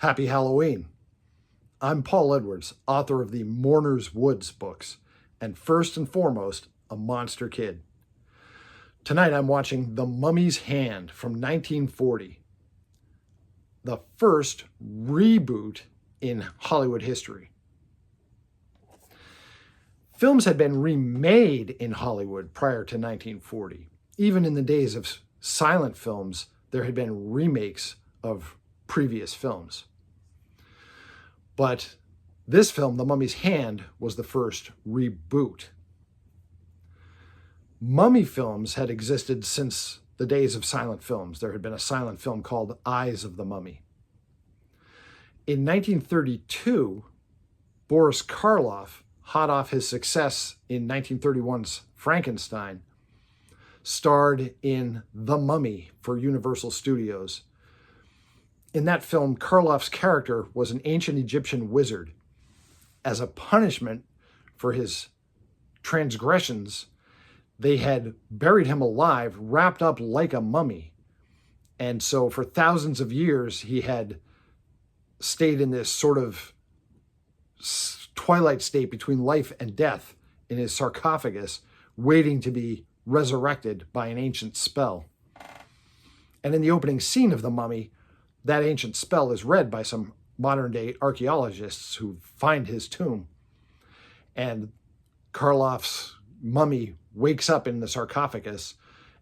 Happy Halloween. I'm Paul Edwards, author of the Mourner's Woods books, and first and foremost, a monster kid. Tonight I'm watching The Mummy's Hand from 1940, the first reboot in Hollywood history. Films had been remade in Hollywood prior to 1940. Even in the days of silent films, there had been remakes of previous films. But this film, The Mummy's Hand, was the first reboot. Mummy films had existed since the days of silent films. There had been a silent film called Eyes of the Mummy. In 1932, Boris Karloff, hot off his success in 1931's Frankenstein, starred in The Mummy for Universal Studios. In that film, Karloff's character was an ancient Egyptian wizard. As a punishment for his transgressions, they had buried him alive, wrapped up like a mummy. And so for thousands of years, he had stayed in this sort of twilight state between life and death in his sarcophagus, waiting to be resurrected by an ancient spell. And in the opening scene of The Mummy, that ancient spell is read by some modern-day archaeologists who find his tomb. And Karloff's mummy wakes up in the sarcophagus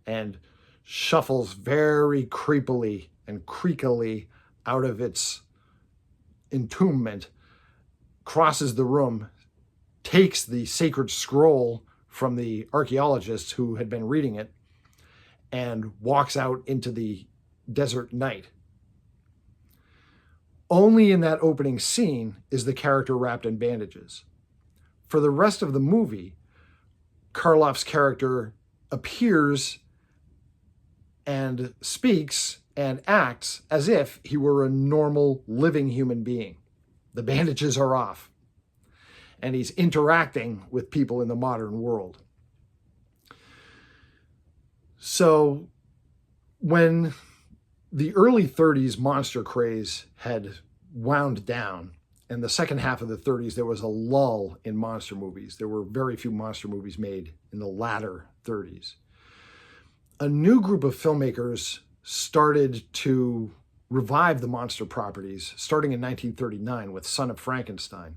and shuffles very creepily and creakily out of its entombment, crosses the room, takes the sacred scroll from the archaeologists who had been reading it, and walks out into the desert night. Only in that opening scene is the character wrapped in bandages. For the rest of the movie, Karloff's character appears and speaks and acts as if he were a normal, living human being. The bandages are off, and he's interacting with people in the modern world. So when the early 30s monster craze had wound down, and the second half of the 30s, there was a lull in monster movies. There were very few monster movies made in the latter 30s. A new group of filmmakers started to revive the monster properties, starting in 1939 with Son of Frankenstein.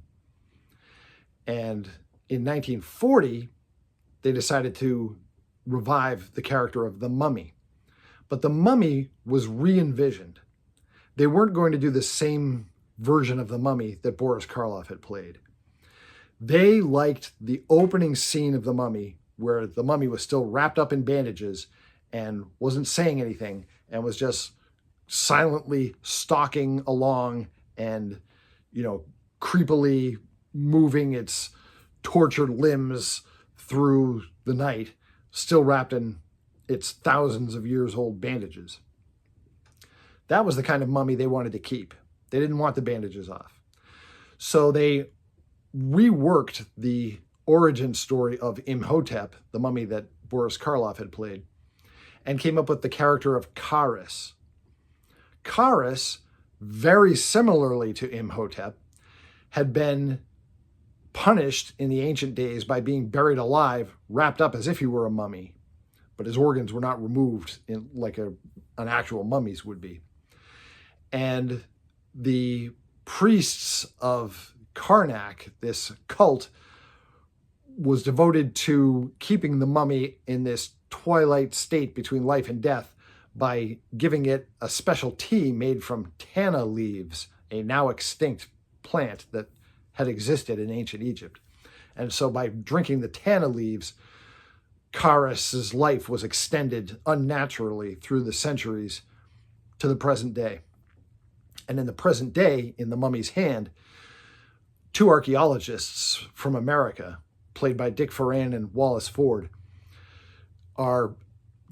And in 1940, they decided to revive the character of the Mummy. But the Mummy was re-envisioned. They weren't going to do the same version of the Mummy that Boris Karloff had played. They liked the opening scene of the Mummy, where the Mummy was still wrapped up in bandages and wasn't saying anything and was just silently stalking along and, creepily moving its tortured limbs through the night, still wrapped in its thousands of years old bandages. That was the kind of mummy they wanted to keep. They didn't want the bandages off. So they reworked the origin story of Imhotep, the mummy that Boris Karloff had played, and came up with the character of Charis. Charis, very similarly to Imhotep, had been punished in the ancient days by being buried alive, wrapped up as if he were a mummy, but his organs were not removed like an actual mummy's would be. And the priests of Karnak, this cult, was devoted to keeping the mummy in this twilight state between life and death by giving it a special tea made from tanna leaves, a now extinct plant that had existed in ancient Egypt. And so by drinking the tanna leaves, Charis's life was extended unnaturally through the centuries to the present day. And in the present day, in The Mummy's Hand, two archaeologists from America, played by Dick Foran and Wallace Ford, are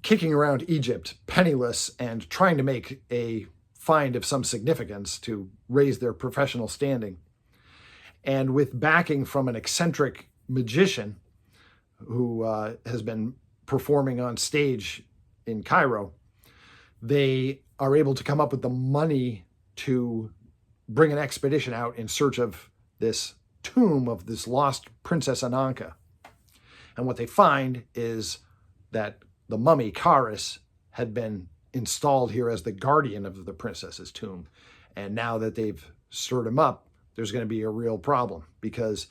kicking around Egypt, penniless, and trying to make a find of some significance to raise their professional standing. And with backing from an eccentric magician who has been performing on stage in Cairo, they are able to come up with the money to bring an expedition out in search of this tomb of this lost Princess Ananka. And what they find is that the mummy, Karis, had been installed here as the guardian of the princess's tomb. And now that they've stirred him up, there's going to be a real problem, because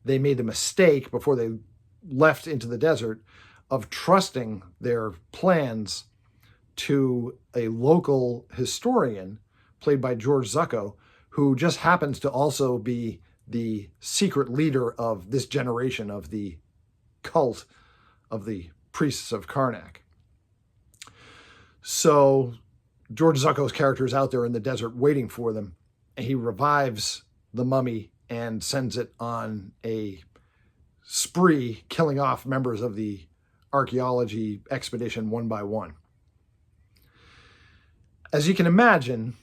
they made the mistake before they left into the desert of trusting their plans to a local historian played by George Zucco, who just happens to also be the secret leader of this generation of the cult of the priests of Karnak. So George Zucco's character is out there in the desert waiting for them, and he revives the mummy and sends it on a spree, killing off members of the archaeology expedition one by one. As you can imagine,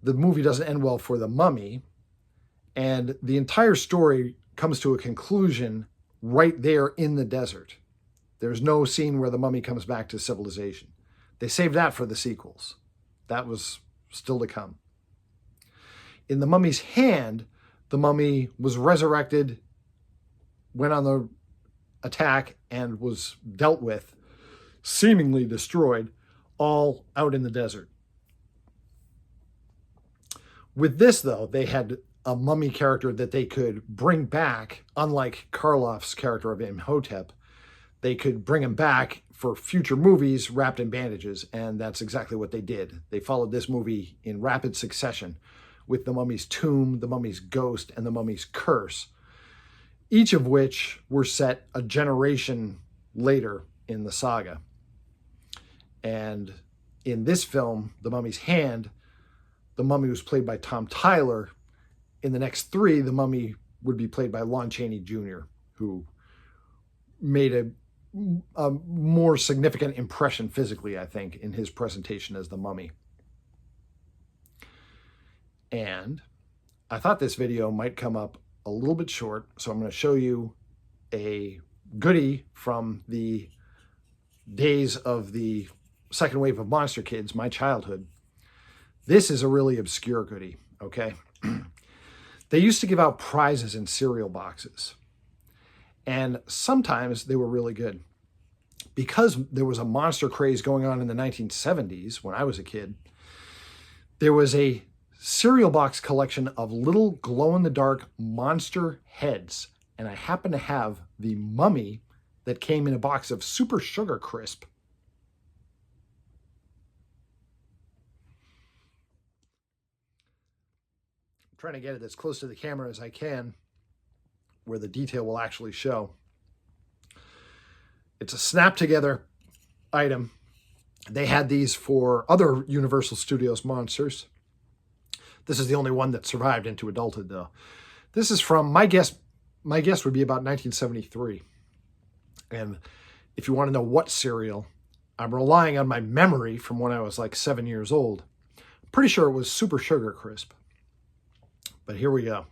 the movie doesn't end well for the mummy, and the entire story comes to a conclusion right there in the desert. There's no scene where the mummy comes back to civilization. They saved that for the sequels. That was still to come. In The Mummy's Hand, the mummy was resurrected, went on the attack, and was dealt with, seemingly destroyed, all out in the desert. With this, though, they had a mummy character that they could bring back, unlike Karloff's character of Imhotep. They could bring him back for future movies wrapped in bandages, and that's exactly what they did. They followed this movie in rapid succession with The Mummy's Tomb, The Mummy's Ghost, and The Mummy's Curse, each of which were set a generation later in the saga. And in this film, The Mummy's Hand, the mummy was played by Tom Tyler. In the next three, the mummy would be played by Lon Chaney Jr., who made a more significant impression physically, I think, in his presentation as the mummy. And I thought this video might come up a little bit short, so I'm going to show you a goodie from the days of the second wave of Monster Kids, my childhood. This is a really obscure goodie, okay? They used to give out prizes in cereal boxes, and sometimes they were really good. Because there was a monster craze going on in the 1970s when I was a kid, there was a cereal box collection of little glow-in-the-dark monster heads, and I happen to have the mummy that came in a box of Super Sugar Crisp. I'm trying to get it as close to the camera as I can, where the detail will actually show. It's a snap-together item. They had these for other Universal Studios monsters. This is the only one that survived into adulthood, though. This is from, my guess would be about 1973. And if you want to know what cereal, I'm relying on my memory from when I was like 7 years old. I'm pretty sure it was Super Sugar Crisp. But here we go.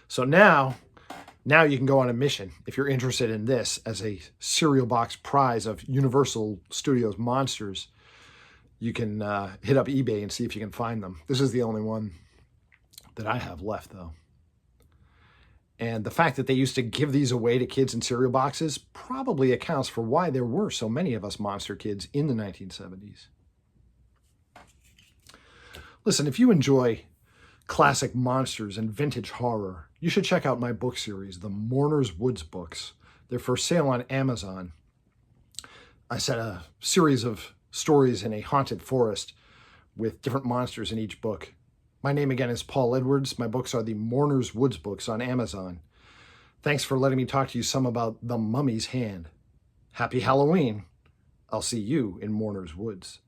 So now you can go on a mission if you're interested in this as a cereal box prize of Universal Studios monsters. You can hit up eBay and see if you can find them. This is the only one that I have left, though. And the fact that they used to give these away to kids in cereal boxes probably accounts for why there were so many of us monster kids in the 1970s. Listen, if you enjoy classic monsters and vintage horror, you should check out my book series, the Mourner's Woods books. They're for sale on Amazon. I set a series of stories in a haunted forest with different monsters in each book. My name again is Paul Edwards. My books are the Mourner's Woods books on Amazon. Thanks for letting me talk to you some about The Mummy's Hand. Happy Halloween. I'll see you in Mourner's Woods.